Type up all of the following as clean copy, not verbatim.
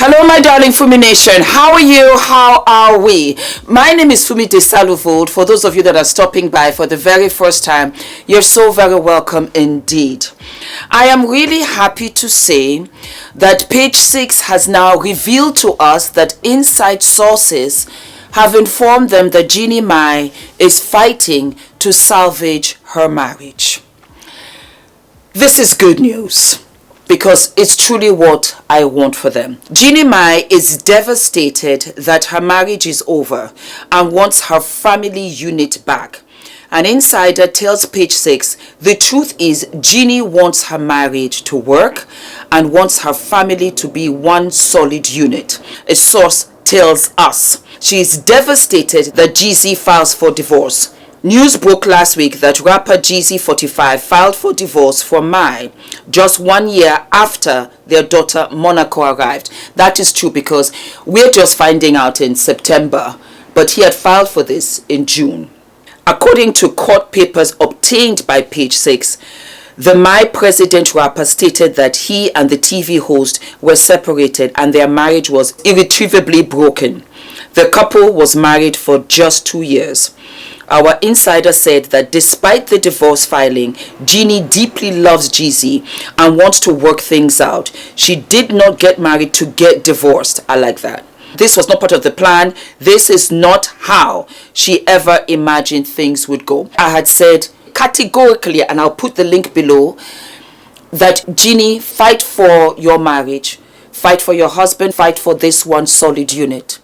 Hello, my darling Fumi Nation. How are you? How are we? My name is Fumidesaluvold. For those of you that are stopping by for the very first time, you're so very welcome indeed. I am really happy to say that page 6 has now revealed to us that inside sources have informed them that Jeannie Mai is fighting to salvage her marriage. This is good news, because it's truly what I want for them. Jeannie Mai is devastated that her marriage is over and wants her family unit back. An insider tells page 6, the truth is Jeannie wants her marriage to work and wants her family to be one solid unit. A source tells us she is devastated that Jeezy files for divorce. News broke last week that rapper Jeezy 45 filed for divorce from Mai just 1 year after their daughter Monaco arrived. That is true because we're just finding out in September, but he had filed for this in June. According to court papers obtained by page 6, the Mai president rapper stated that he and the TV host were separated and their marriage was irretrievably broken. The couple was married for just 2 years. Our insider said that despite the divorce filing, Jeannie deeply loves Jeezy and wants to work things out. She did not get married to get divorced. I like that. This was not part of the plan. This is not how she ever imagined things would go. I had said categorically, and I'll put the link below, that Jeannie, fight for your marriage, fight for your husband, fight for this one solid unit.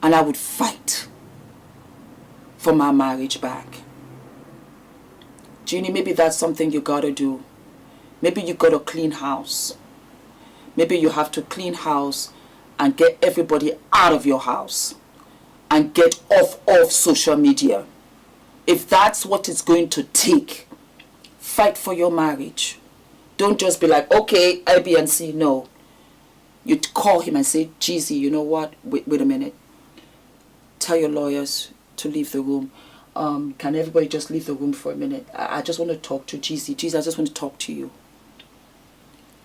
And I would fight for my marriage back. Jeannie, maybe that's something you gotta do. Maybe you gotta clean house. Maybe you have to clean house and get everybody out of your house and get off social media. If that's what it's going to take, fight for your marriage. Don't just be like, okay, A, B, and C. No. You call him and say, Jeezy, you know what? Wait a minute. Tell your lawyers to leave the room. Can everybody just leave the room for a minute? I just want to talk to Jeezy. Jeezy, I just want to talk to you.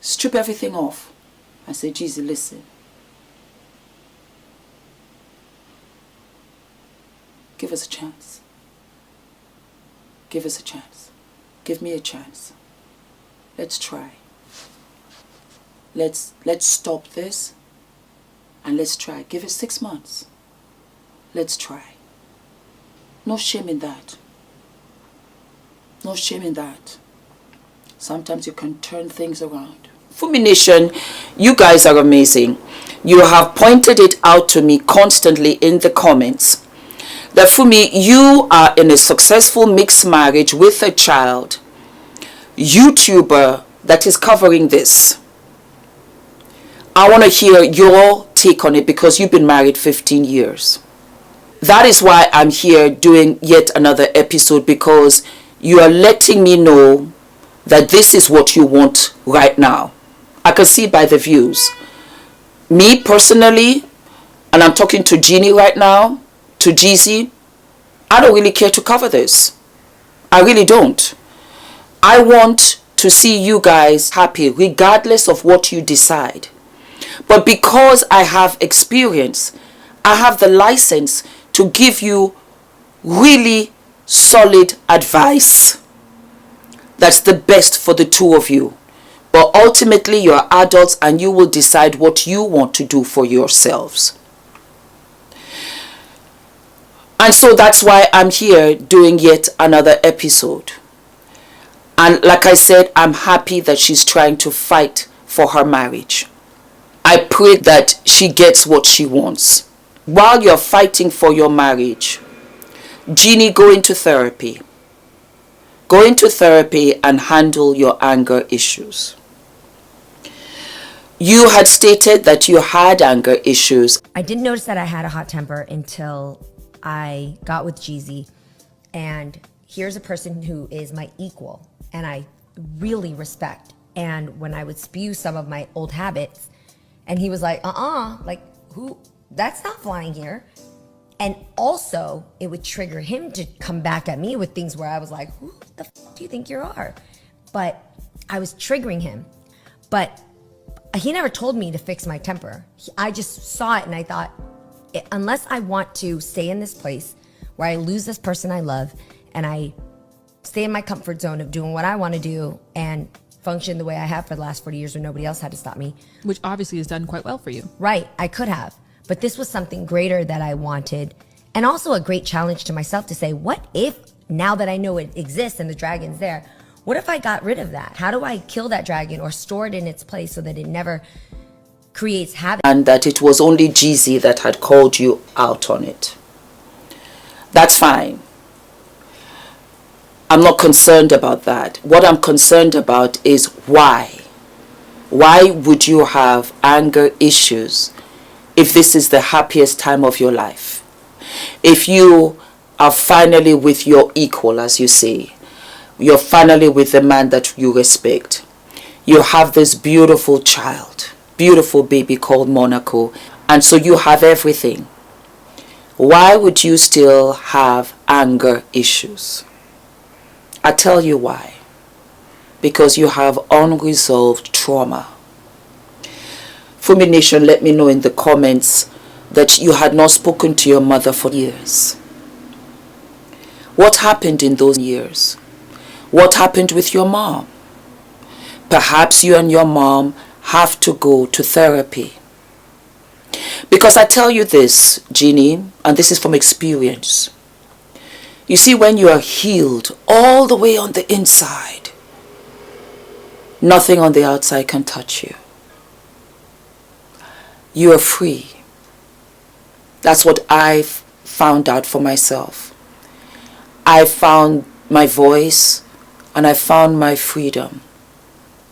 Strip everything off and say, Jeezy, listen. Give us a chance. Give us a chance. Give me a chance. Let's try. Let's stop this and let's try. Give it 6 months. Let's try. No shame in that. No shame in that. Sometimes you can turn things around. Fumi Nation, you guys are amazing. You have pointed it out to me constantly in the comments that Fumi, you are in a successful mixed marriage with a child, YouTuber that is covering this. I want to hear your take on it because you've been married 15 years. That is why I'm here doing yet another episode, because you are letting me know that this is what you want right now. I can see by the views. Me personally, and I'm talking to Jeannie right now, to Jeezy, I don't really care to cover this. I really don't. I want to see you guys happy regardless of what you decide. But because I have experience, I have the license to give you really solid advice that's the best for the two of you. But ultimately, you're adults and you will decide what you want to do for yourselves. And so that's why I'm here doing yet another episode. And like I said, I'm happy that she's trying to fight for her marriage. I pray that she gets what she wants. While you're fighting for your marriage, Jeannie, go into therapy. Go into therapy and handle your anger issues. You had stated that you had anger issues. I didn't notice that I had a hot temper until I got with Jeezy. And here's a person who is my equal and I really respect. And when I would spew some of my old habits, and he was like, like, who? That's not flying here. And also, it would trigger him to come back at me with things where I was like, who the f do you think you are? But I was triggering him. But he never told me to fix my temper. I just saw it and I thought, unless I want to stay in this place where I lose this person I love and I stay in my comfort zone of doing what I want to do and function the way I have for the last 40 years when nobody else had to stop me. Which obviously has done quite well for you. Right, I could have. But this was something greater that I wanted. And also a great challenge to myself to say, what if, now that I know it exists and the dragon's there, what if I got rid of that? How do I kill that dragon or store it in its place so that it never creates havoc? And that it was only Jeezy that had called you out on it. That's fine. I'm not concerned about that. What I'm concerned about is why. Why would you have anger issues if this is the happiest time of your life? If you are finally with your equal, as you say, you're finally with the man that you respect. You have this beautiful child, beautiful baby called Monaco, and so you have everything. Why would you still have anger issues? I tell you why. Because you have unresolved trauma. Fumi Nation, let me know in the comments that you had not spoken to your mother for years. What happened in those years? What happened with your mom? Perhaps you and your mom have to go to therapy. Because I tell you this, Jeannie, and this is from experience. You see, when you are healed all the way on the inside, nothing on the outside can touch you. You are free. That's what I found out for myself. I found my voice and I found my freedom.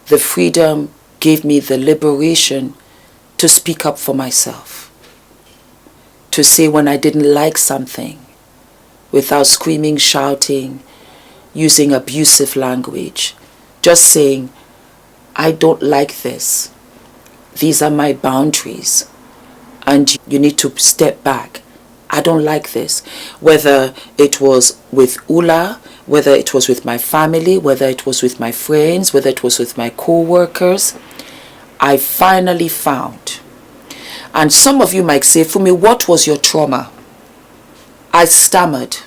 The freedom gave me the liberation to speak up for myself. To say when I didn't like something without screaming, shouting, using abusive language. Just saying, I don't like this. These are my boundaries. And you need to step back. I don't like this. Whether it was with Ula, whether it was with my family, whether it was with my friends, whether it was with my co-workers, I finally found. And some of you might say, Fumi, what was your trauma? I stammered.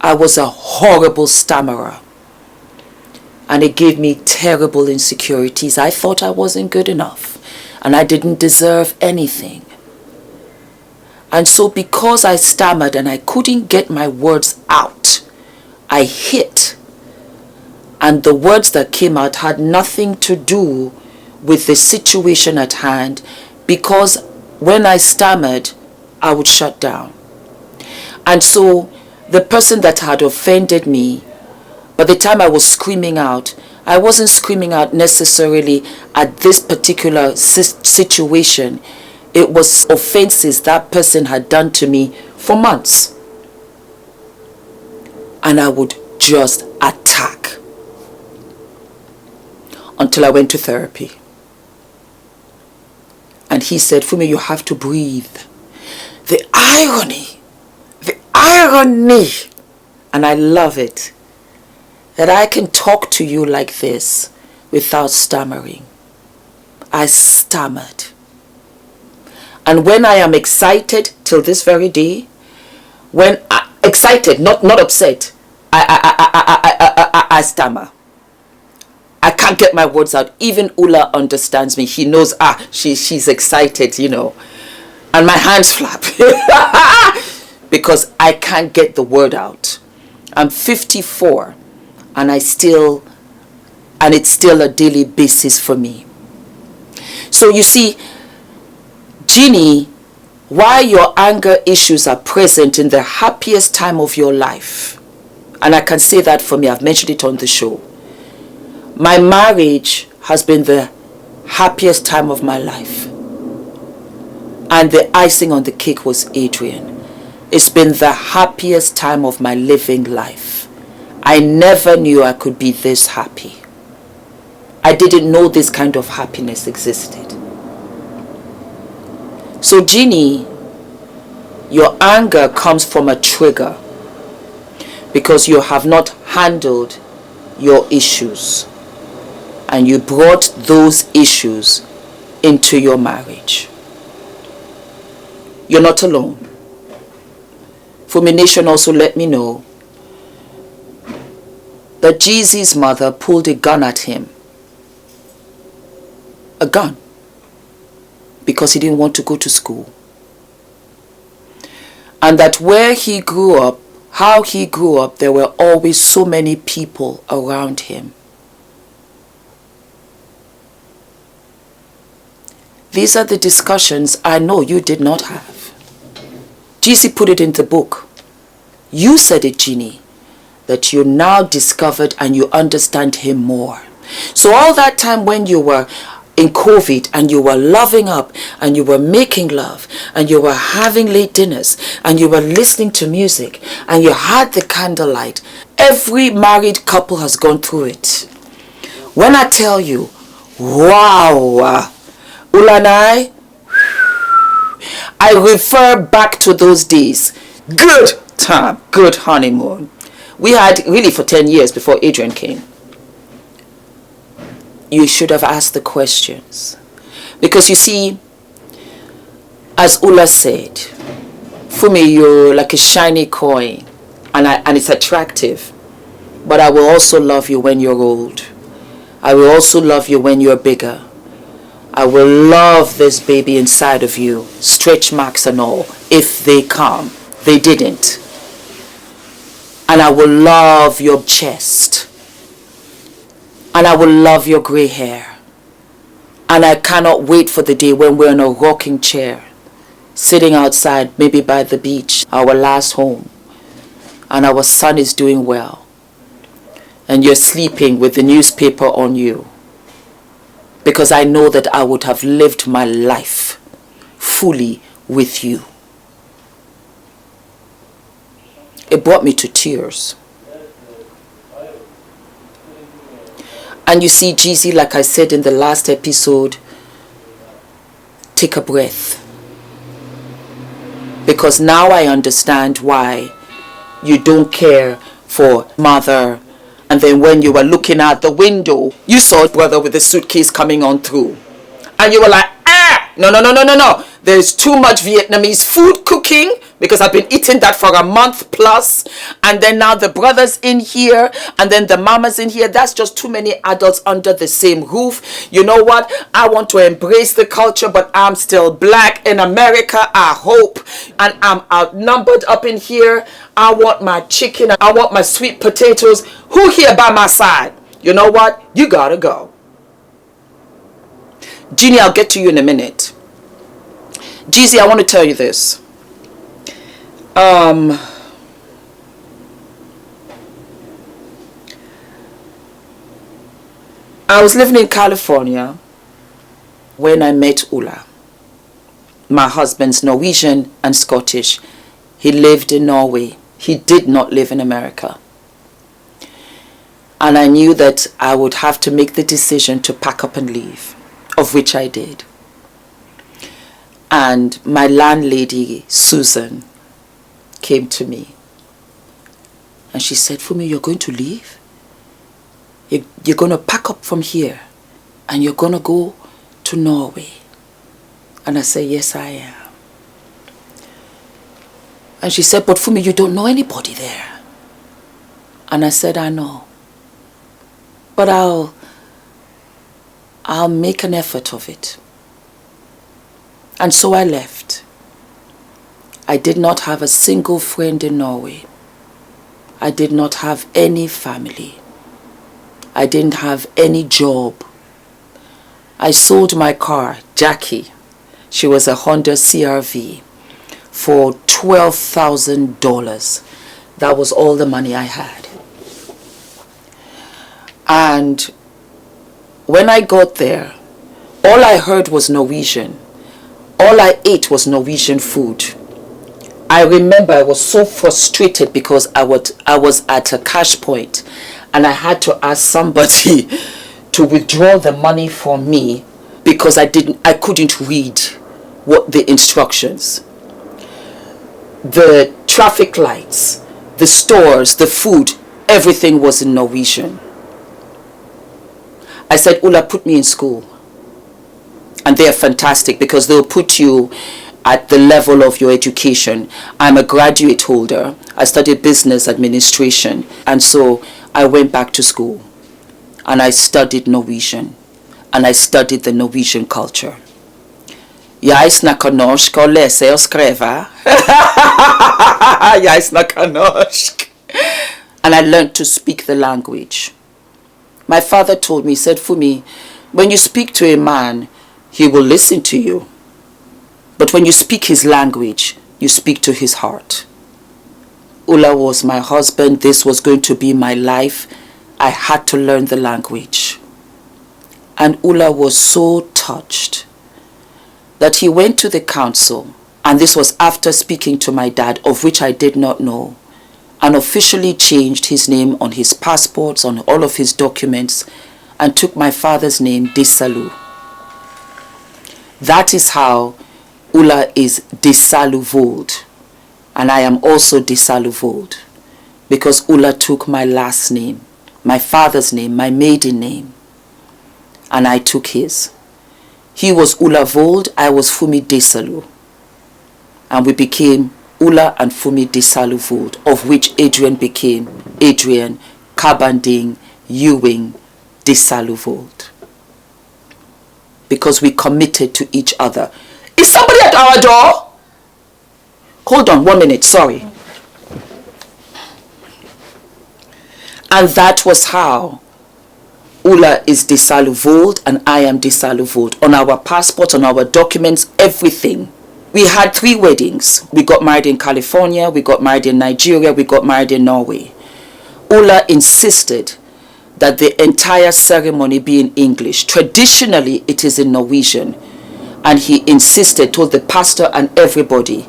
I was a horrible stammerer. And it gave me terrible insecurities. I thought I wasn't good enough. And I didn't deserve anything. And so because I stammered and I couldn't get my words out, I hit. And the words that came out had nothing to do with the situation at hand, because when I stammered, I would shut down. And so the person that had offended me, by the time I was screaming out, I wasn't screaming out necessarily at this particular situation. It was offenses that person had done to me for months. And I would just attack until I went to therapy. And he said, Fumi, you have to breathe. The irony, and I love it, that I can talk to you like this without stammering. I stammered. And when I am excited till this very day, when excited, not upset, I stammer. I can't get my words out. Even Ula understands me. He knows, she's excited, you know. And my hands flap. Because I can't get the word out. I'm 54. And it's still a daily basis for me. So you see, Jeannie, why your anger issues are present in the happiest time of your life. And I can say that for me. I've mentioned it on the show. My marriage has been the happiest time of my life. And the icing on the cake was Adrian. It's been the happiest time of my living life. I never knew I could be this happy. I didn't know this kind of happiness existed. So Jeannie, your anger comes from a trigger because you have not handled your issues. and you brought those issues into your marriage. You're not alone. Fumi Nation also let me know that Jeezy's mother pulled a gun at him. A gun. Because he didn't want to go to school. And that where he grew up, how he grew up, there were always so many people around him. These are the discussions I know you did not have. Jeezy put it in the book. You said it, Jeannie, that you now discovered and you understand him more. So all that time when you were in COVID and you were loving up and you were making love and you were having late dinners and you were listening to music and you had the candlelight, every married couple has gone through it. When I tell you, wow, Ulanai, I refer back to those days. Good time, good honeymoon. We had really for 10 years before Adrian came. You should have asked the questions. Because you see, as Ula said, Fumi, you're like a shiny coin and it's attractive. But I will also love you when you're old. I will also love you when you're bigger. I will love this baby inside of you, stretch marks and all, if they come. They didn't. And I will love your chest. And I will love your gray hair. And I cannot wait for the day when we're in a rocking chair, sitting outside, maybe by the beach, our last home. And our son is doing well. And you're sleeping with the newspaper on you. Because I know that I would have lived my life fully with you. It brought me to tears. And you see, Jeezy, like I said in the last episode, take a breath. Because now I understand why you don't care for mother. And then when you were looking out the window, you saw brother with the suitcase coming on through. And you were like, no. There's too much Vietnamese food cooking because I've been eating that for a month plus. And then now the brother's in here and then the mama's in here. That's just too many adults under the same roof. You know what? I want to embrace the culture, but I'm still black in America, I hope. And I'm outnumbered up in here. I want my chicken. I want my sweet potatoes. Who here by my side? You know what? You gotta go. Jeannie, I'll get to you in a minute. Jeezy, I want to tell you this. I was living in California when I met Ula. My husband's Norwegian and Scottish. He lived in Norway. He did not live in America. And I knew that I would have to make the decision to pack up and leave, of which I did. And my landlady, Susan, came to me. And she said, Fumi, you're going to leave? You're going to pack up from here and you're going to go to Norway? And I said, yes, I am. And she said, but Fumi, you don't know anybody there. And I said, I know. But I'll make an effort of it. And so I left. I did not have a single friend in Norway. I did not have any family. I didn't have any job. I sold my car, Jackie. She was a Honda CR-V for $12,000. That was all the money I had. And when I got there, all I heard was Norwegian. All I ate was Norwegian food. I remember I was so frustrated because I was at a cash point and I had to ask somebody to withdraw the money from me because I couldn't read what the instructions. The traffic lights, the stores, the food, everything was in Norwegian. I said, Ula, put me in school. And they are fantastic because they'll put you at the level of your education. I'm a graduate holder. I studied business administration. And so I went back to school and I studied Norwegian. And I studied the Norwegian culture. Jeg snakker norsk og leser og skriver. Jeg snakker norsk. And I learned to speak the language. My father told me, he said, Fumi, when you speak to a man, he will listen to you. But when you speak his language, you speak to his heart. Ula was my husband. This was going to be my life. I had to learn the language. And Ula was so touched that he went to the council, and this was after speaking to my dad, of which I did not know, and officially changed his name on his passports, on all of his documents, and took my father's name, Desalu. That is how Ula is Desalu-Vold, and I am also Desalu-Vold, because Ula took my last name, my father's name, my maiden name, and I took his. He was Ula Vold, I was Fumidesalu. And we became Ula and Fumidesaluvold, of which Adrian became Adrian Kabanding Ewing Desalu-Vold. Because we committed to each other. Is somebody at our door? Hold on 1 minute, sorry. And that was how Ula is Desalu-Vold and I am Desalu-Vold. On our passports, on our documents, everything. We had 3 weddings. We got married in California, we got married in Nigeria, we got married in Norway. Ula insisted that the entire ceremony be in English. Traditionally, it is in Norwegian. And he insisted, told the pastor and everybody,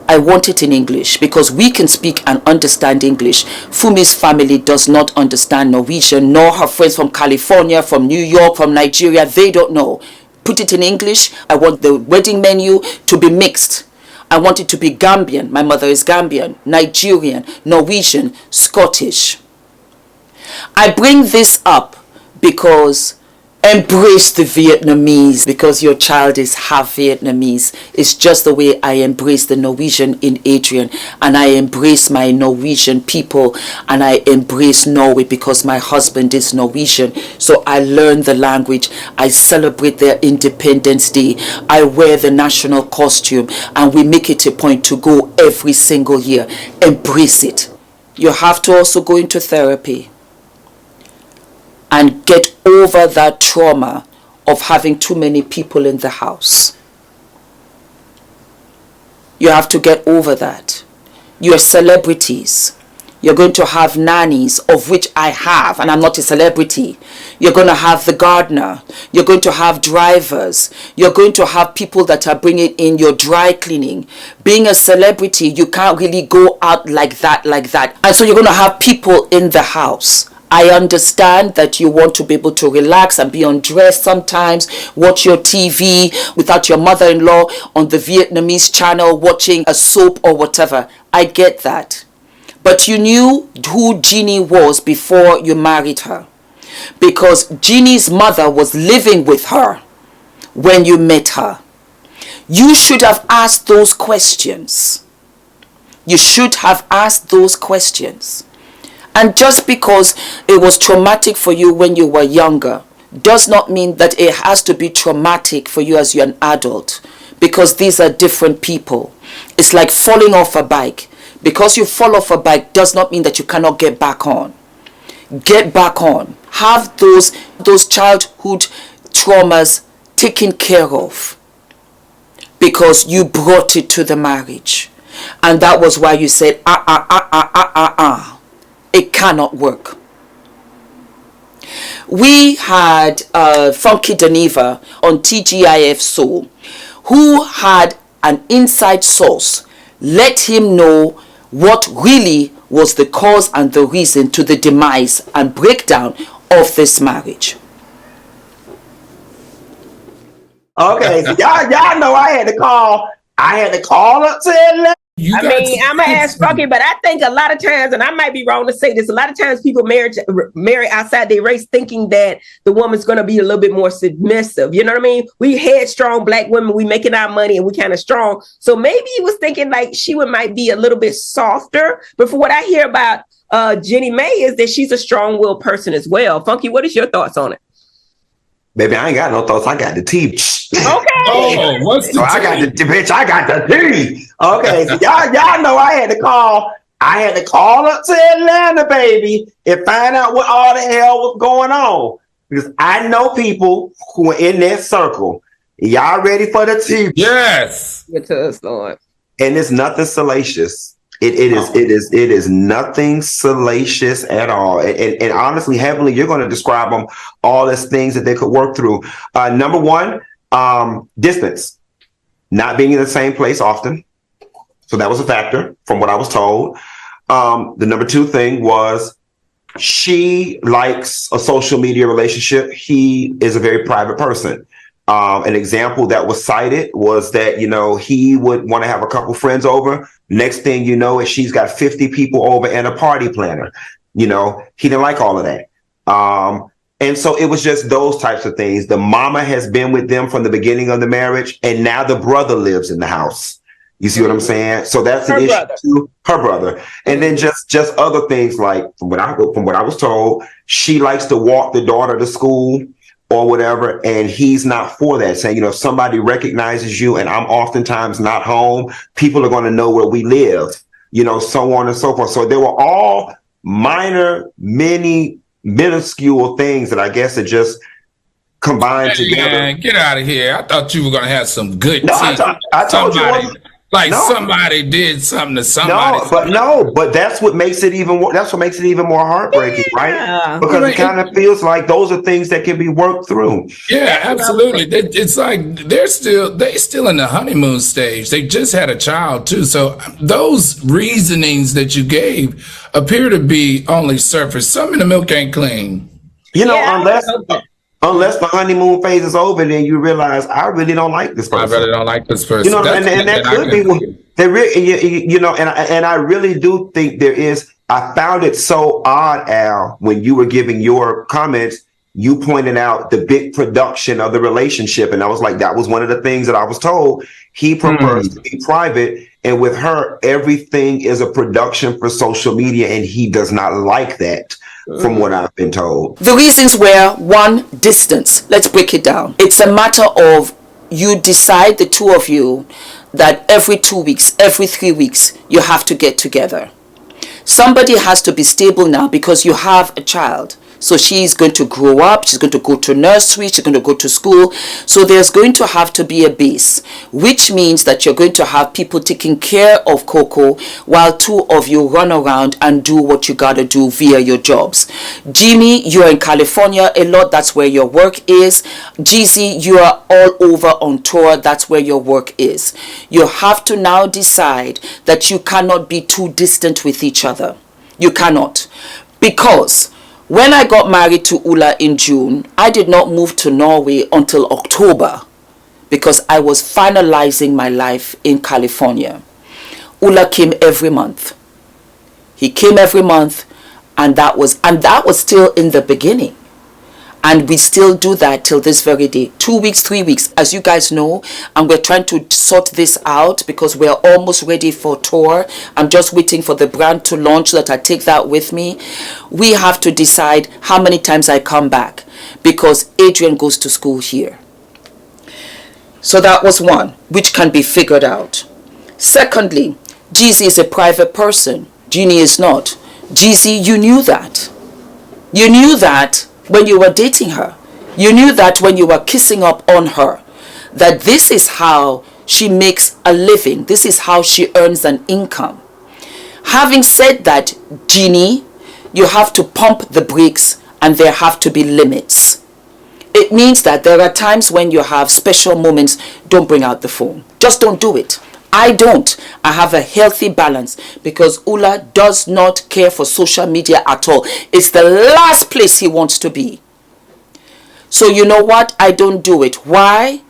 I want it in English because we can speak and understand English. Fumi's family does not understand Norwegian, nor her friends from California, from New York, from Nigeria. They don't know. Put it in English. I want the wedding menu to be mixed. I want it to be Gambian. My mother is Gambian, Nigerian, Norwegian, Scottish. I bring this up because embrace the Vietnamese, because your child is half Vietnamese. It's just the way I embrace the Norwegian in Adrian, and I embrace my Norwegian people, and I embrace Norway because my husband is Norwegian. So I learn the language. I celebrate their Independence Day. I wear the national costume, and we make it a point to go every single year. Embrace it. You have to also go into therapy and get over that trauma of having too many people in the house. You have to get over that. You're celebrities. You're going to have nannies, of which I have, and I'm not a celebrity. You're going to have the gardener. You're going to have drivers. You're going to have people that are bringing in your dry cleaning. Being a celebrity, you can't really go out like that. And so you're going to have people in the house. I understand that you want to be able to relax and be undressed sometimes, watch your TV without your mother-in-law on the Vietnamese channel watching a soap or whatever. I get that. But you knew who Jeannie was before you married her, because Jeannie's mother was living with her when you met her. You should have asked those questions. You should have asked those questions. And just because it was traumatic for you when you were younger does not mean that it has to be traumatic for you as you're an adult, because these are different people. It's like falling off a bike. Because you fall off a bike does not mean that you cannot get back on. Get back on. Have those childhood traumas taken care of, because you brought it to the marriage. And that was why you said, it cannot work. We had Funky Daniva on TGIF Soul, who had an inside source let him know what really was the cause and the reason to the demise and breakdown of this marriage. Okay, so y'all know I had to call up to Atlanta. I mean, I'm gonna ask Funky, but I think a lot of times, and I might be wrong to say this, a lot of times people marry outside their race thinking that the woman's gonna be a little bit more submissive. You know what I mean? We headstrong Black women, we making our money and we kind of strong. So maybe he was thinking like she might be a little bit softer. But for what I hear about Jeannie Mae is that she's a strong-willed person as well. Funky, what is your thoughts on it? Baby, I ain't got no thoughts. I got the tea. Okay. Oh, what's the tea? I got the bitch. I got the tea. Okay, so y'all know I had to call. I had to call up to Atlanta, baby, and find out what all the hell was going on, because I know people who are in that circle. Y'all ready for the tea? Yes. Get to us, Lord. And it's nothing salacious. It is nothing salacious at all. And honestly, Heavenly, you're going to describe them all as things that they could work through. Number one, distance, not being in the same place often. So that was a factor from what I was told. The number two thing was she likes a social media relationship. He is a very private person. An example that was cited was that, he would want to have a couple friends over. Next thing you know is she's got 50 people over and a party planner. He didn't like all of that. And so it was just those types of things. The mama has been with them from the beginning of the marriage, and now the brother lives in the house. You see what I'm saying? So that's an issue too. Her brother. And then just other things like from what I was told, she likes to walk the daughter to school or whatever, and he's not for that, saying, if somebody recognizes you and I'm oftentimes not home, people are going to know where we live, so on and so forth. So they were all minuscule things that I guess are just combined together. Man, get out of here. I thought you were going to have some good tea. I told you. Somebody did something to somebody. But that's what makes it even more. That's what makes it even more heartbreaking, right? Because it kind of feels like those are things that can be worked through. Yeah, absolutely. It's like they still in the honeymoon stage. They just had a child too. So those reasonings that you gave appear to be only surface. Some in the milk ain't clean. Unless the honeymoon phase is over, then you realize I really don't like this person. I really don't like this person. And that could be. And I really do think there is. I found it so odd, Al, when you were giving your comments. You pointed out the big production of the relationship, and I was like, that was one of the things that I was told. He prefers to be private, and with her, everything is a production for social media, and he does not like that. From what I've been told. The reasons were, one, distance. Let's break it down. It's a matter of you decide, the two of you, that every 2 weeks, every 3 weeks, you have to get together. Somebody has to be stable now because you have a child. So she's going to grow up, she's going to go to nursery, she's going to go to school. So there's going to have to be a base, which means that you're going to have people taking care of Coco while two of you run around and do what you got to do via your jobs. Jeannie, you're in California a lot, that's where your work is. Jeezy, you are all over on tour, that's where your work is. You have to now decide that you cannot be too distant with each other. You cannot. Because when I got married to Ula in June, I did not move to Norway until October because I was finalizing my life in California. Ula came every month. He came every month, and that was still in the beginning. And we still do that till this very day. 2 weeks, 3 weeks, as you guys know. And we're trying to sort this out because we're almost ready for tour. I'm just waiting for the brand to launch so that I take that with me. We have to decide how many times I come back because Adrian goes to school here. So that was one, which can be figured out. Secondly, Jeezy is a private person. Jeannie is not. Jeezy, you knew that. You knew that when you were dating her. You knew that when you were kissing up on her, that this is how she makes a living. This is how she earns an income. Having said that, Jeannie, you have to pump the brakes and there have to be limits. It means that there are times when you have special moments, don't bring out the phone. Just don't do it. I don't. I have a healthy balance because Ula does not care for social media at all. It's the last place he wants to be. So you know what? I don't do it. Why?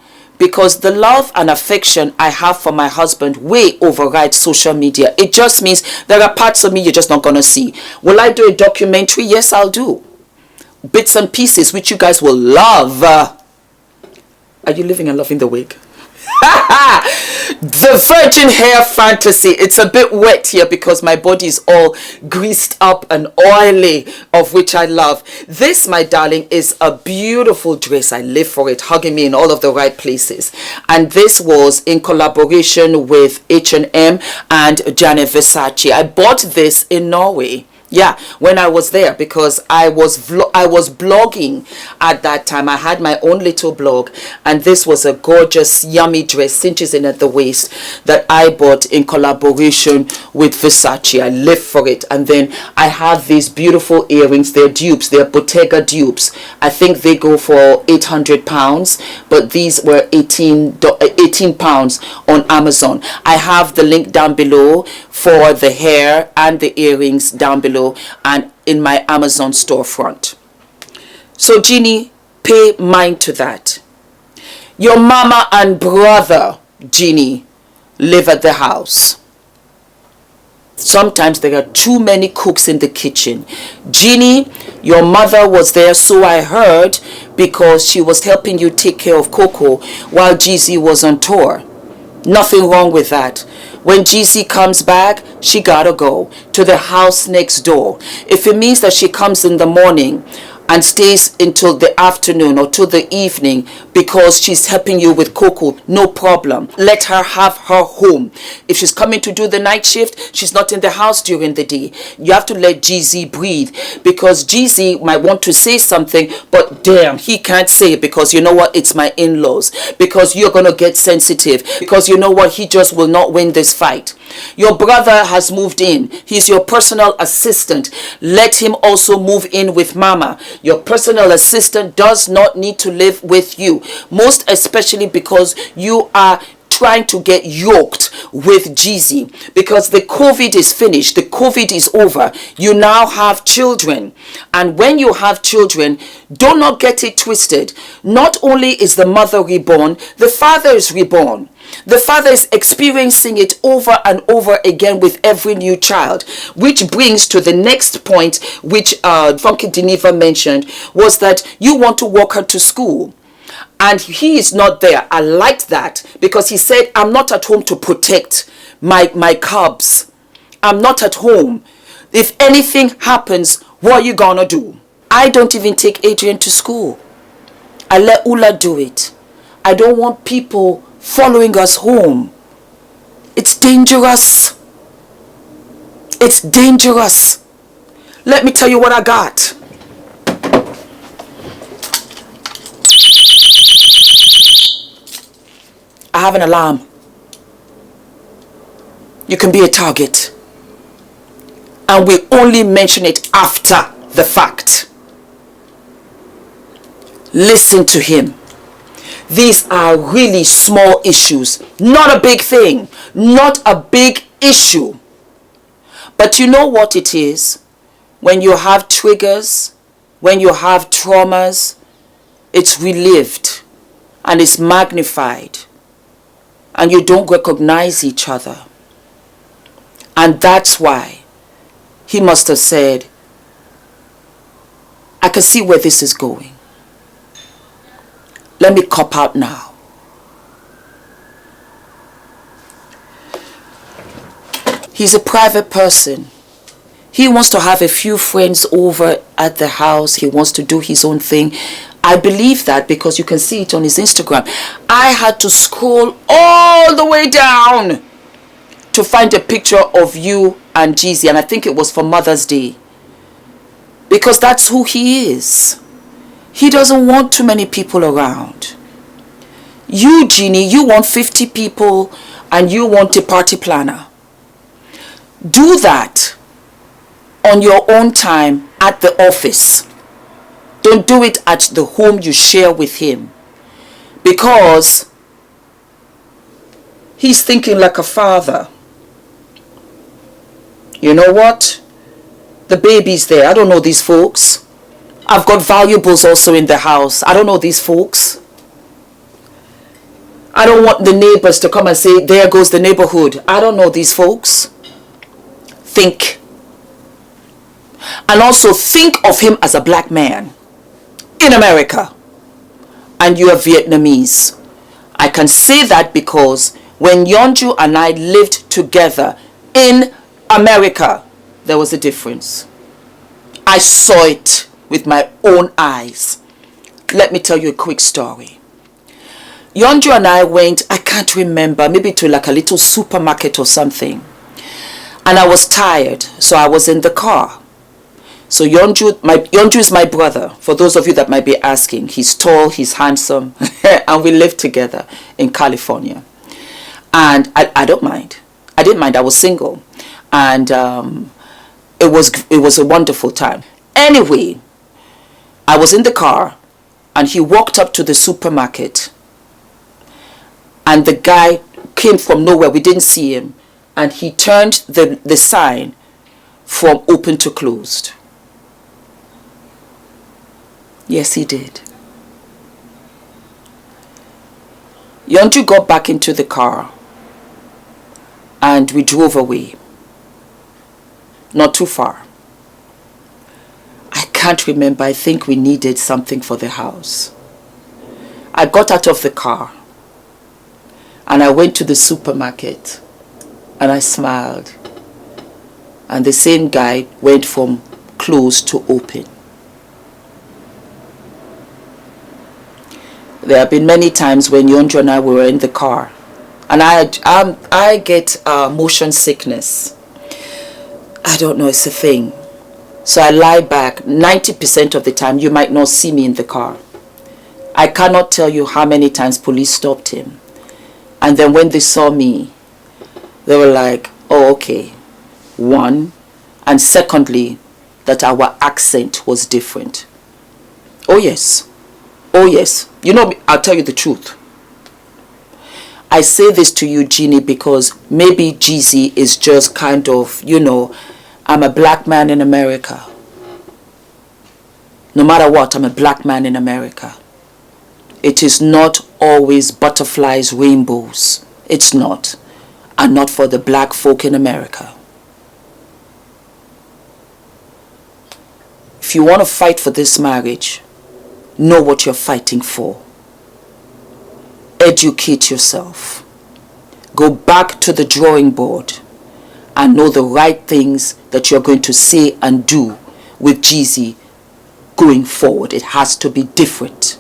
because the love and affection I have for my husband way overrides social media. It just means there are parts of me you're just not going to see. Will I do a documentary? Yes, I'll do. Bits and pieces which you guys will love. Are you living and loving the wig? The virgin hair fantasy. It's a bit wet here because my body is all greased up and oily, of which I love. This, my darling, is a beautiful dress. I live for it, hugging me in all of the right places. And this was in collaboration with H&M and Jeannie Versace. I bought this in Norway. Yeah, when I was there, because I was blogging at that time. I had my own little blog, and this was a gorgeous, yummy dress, cinches in at the waist, that I bought in collaboration with Versace. I live for it. And then I have these beautiful earrings. They're dupes. They're Bottega dupes. I think they go for £800, but these were 18 pounds on Amazon. I have the link down below for the hair and the earrings down below and in my Amazon storefront. So Jeannie, pay mind to that. Your mama and brother, Jeannie, live at the house. Sometimes there are too many cooks in the kitchen. Jeannie, your mother was there, so I heard, because she was helping you take care of Coco while Jeezy was on tour. Nothing wrong with that. When Jeezy comes back, she gotta go to the house next door. If it means that she comes in the morning and stays until the afternoon or to the evening because she's helping you with Coco, no problem. Let her have her home. If she's coming to do the night shift, she's not in the house during the day. You have to let Jeezy breathe, because Jeezy might want to say something, but damn, he can't say it because you know what? It's my in-laws. Because you're going to get sensitive. Because you know what? He just will not win this fight. Your brother has moved in. He's your personal assistant. Let him also move in with mama. Your personal assistant does not need to live with you, most especially because you are trying to get yoked with Jeezy, because the COVID is finished. The COVID is over. You now have children. And when you have children, do not get it twisted. Not only is the mother reborn, the father is reborn. The father is experiencing it over and over again with every new child, which brings to the next point, which Funky Geneva mentioned, was that you want to walk her to school. And he is not there. I liked that, because he said, I'm not at home to protect my cubs. I'm not at home. If anything happens, what are you gonna do? I don't even take Adrian to school. I let Ula do it. I don't want people following us home. It's dangerous. It's dangerous. Let me tell you what I got. I have an alarm. You can be a target. And we only mention it after the fact. Listen to him. These are really small issues. Not a big thing. Not a big issue. But you know what it is? When you have triggers, when you have traumas, it's relived and it's magnified. And you don't recognize each other. And that's why he must have said, I can see where this is going. Let me cop out now. He's a private person. He wants to have a few friends over at the house. He wants to do his own thing. I believe that because you can see it on his Instagram. I had to scroll all the way down to find a picture of you and Jeezy, and I think it was for Mother's Day. Because that's who he is. He doesn't want too many people around. You, Jeannie, you want 50 people and you want a party planner. Do that on your own time at the office. Don't do it at the home you share with him, because he's thinking like a father. You know what? The baby's there. I don't know these folks. I've got valuables also in the house. I don't know these folks. I don't want the neighbors to come and say, there goes the neighborhood. I don't know these folks. Think. And also think of him as a black man in America. And you are Vietnamese. I can say that because when Yeonju and I lived together in America, there was a difference. I saw it with my own eyes. Let me tell you a quick story. Yeonju and I went, I can't remember, maybe to like a little supermarket or something. And I was tired, so I was in the car. So Yeonju is my brother, for those of you that might be asking. He's tall, he's handsome, and we lived together in California. And I don't mind. I didn't mind, I was single. And it was a wonderful time. Anyway, I was in the car, and he walked up to the supermarket. And the guy came from nowhere, we didn't see him. And he turned the sign from open to closed. Yes, he did. Yeonju got back into the car and we drove away. Not too far. I can't remember. I think we needed something for the house. I got out of the car and I went to the supermarket and I smiled. And the same guy went from closed to open. There have been many times when Yeonju and I were in the car, and I get motion sickness. I don't know, it's a thing. So I lie back. 90% of the time, you might not see me in the car. I cannot tell you how many times police stopped him. And then when they saw me, they were like, oh, okay. One, and secondly, that our accent was different. Oh, yes. Oh, yes. You know, I'll tell you the truth. I say this to you, Jeannie, because maybe Jeezy is just kind of, you know, I'm a black man in America. No matter what, I'm a black man in America. It is not always butterflies, rainbows. It's not. And not for the black folk in America. If you want to fight for this marriage, know what you're fighting for. Educate yourself. Go back to the drawing board and know the right things that you're going to say and do with Jeezy going forward. It has to be different.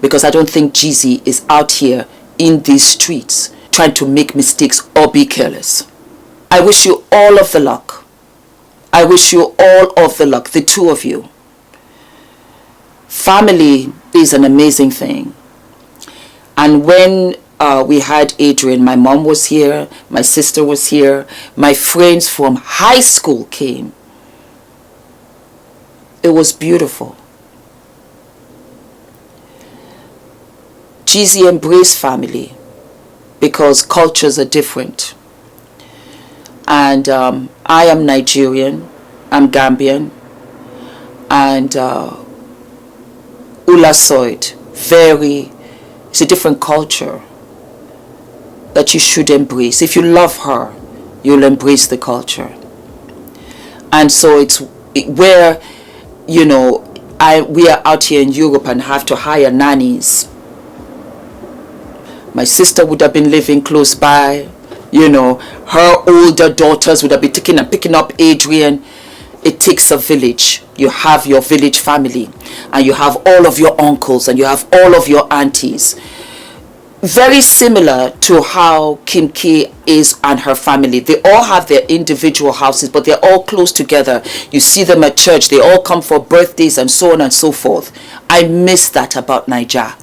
Because I don't think Jeezy is out here in these streets trying to make mistakes or be careless. I wish you all of the luck. I wish you all of the luck, the two of you. Family is an amazing thing. And when we had Adrian, my mom was here, my sister was here, my friends from high school came. It was beautiful. Jeezy embraced family because cultures are different. And I am Nigerian, I'm Gambian, and Ula Soid, it's a different culture that you should embrace. If you love her, you'll embrace the culture. And so it's where, you know, we are out here in Europe and have to hire nannies. My sister would have been living close by, you know, her older daughters would have been picking up Adrian. It takes a village. You have your village family and you have all of your uncles and you have all of your aunties. Very similar to how Kim K is and her family. They all have their individual houses, but they're all close together. You see them at church. They all come for birthdays and so on and so forth. I miss that about Niger.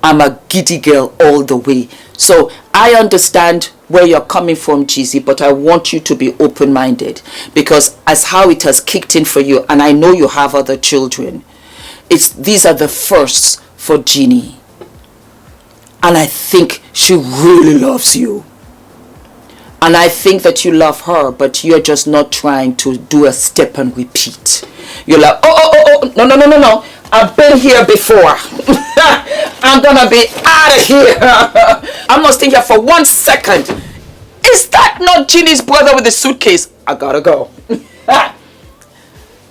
I'm a giddy girl all the way. So I understand where you're coming from, Jeezy, but I want you to be open-minded because as how it has kicked in for you, and I know you have other children, these are the firsts for Jeannie. And I think she really loves you. And I think that you love her, but you're just not trying to do a step and repeat. You're like, oh, no. I've been here before. I'm gonna be out of here. I'm not staying here for 1 second. Is that not Jeannie's brother with the suitcase? I gotta go.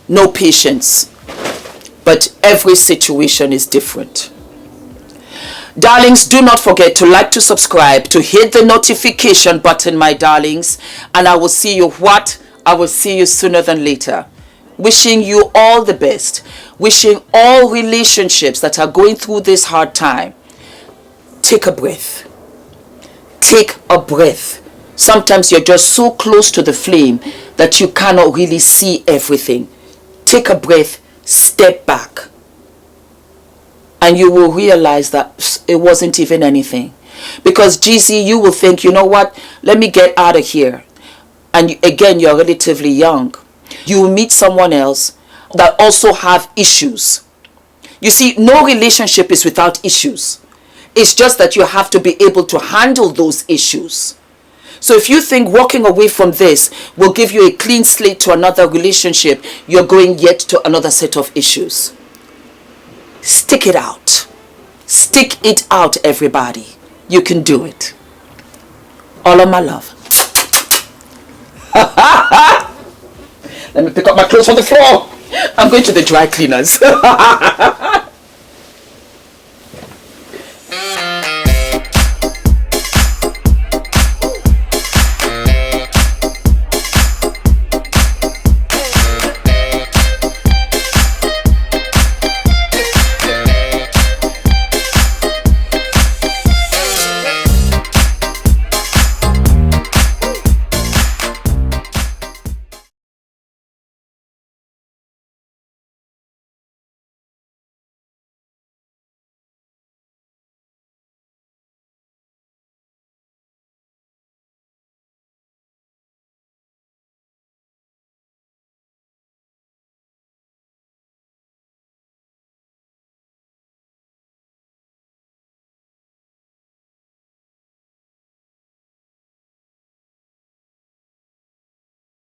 No patience. But every situation is different. Darlings, do not forget to like, to subscribe, to hit the notification button, my darlings. And I will see you I will see you sooner than later. Wishing you all the best. Wishing all relationships that are going through this hard time. Take a breath. Take a breath. Sometimes you're just so close to the flame that you cannot really see everything. Take a breath. Step back. And you will realize that it wasn't even anything. Because Jeezy, you will think, you know what? Let me get out of here. And again, you're relatively young. You will meet someone else that also have issues. You see, no relationship is without issues. It's just that you have to be able to handle those issues. So if you think walking away from this will give you a clean slate to another relationship, you're going yet to another set of issues. Stick it out. Stick it out, everybody. You can do it. All of my love. Let me pick up my clothes from the floor. I'm going to the dry cleaners.